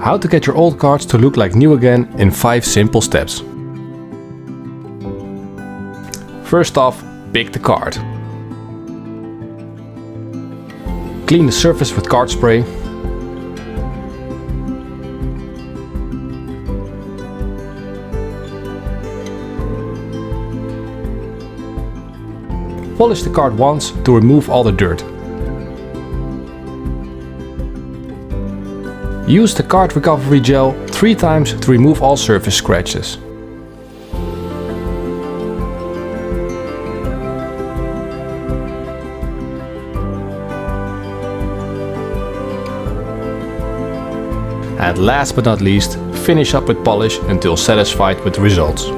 How to get your old cards to look like new again in 5 simple steps. First off, pick the card. Clean the surface with card spray. Polish the card once to remove all the dirt. Use the card recovery gel 3 times to remove all surface scratches. And last but not least, finish up with polish until satisfied with the results.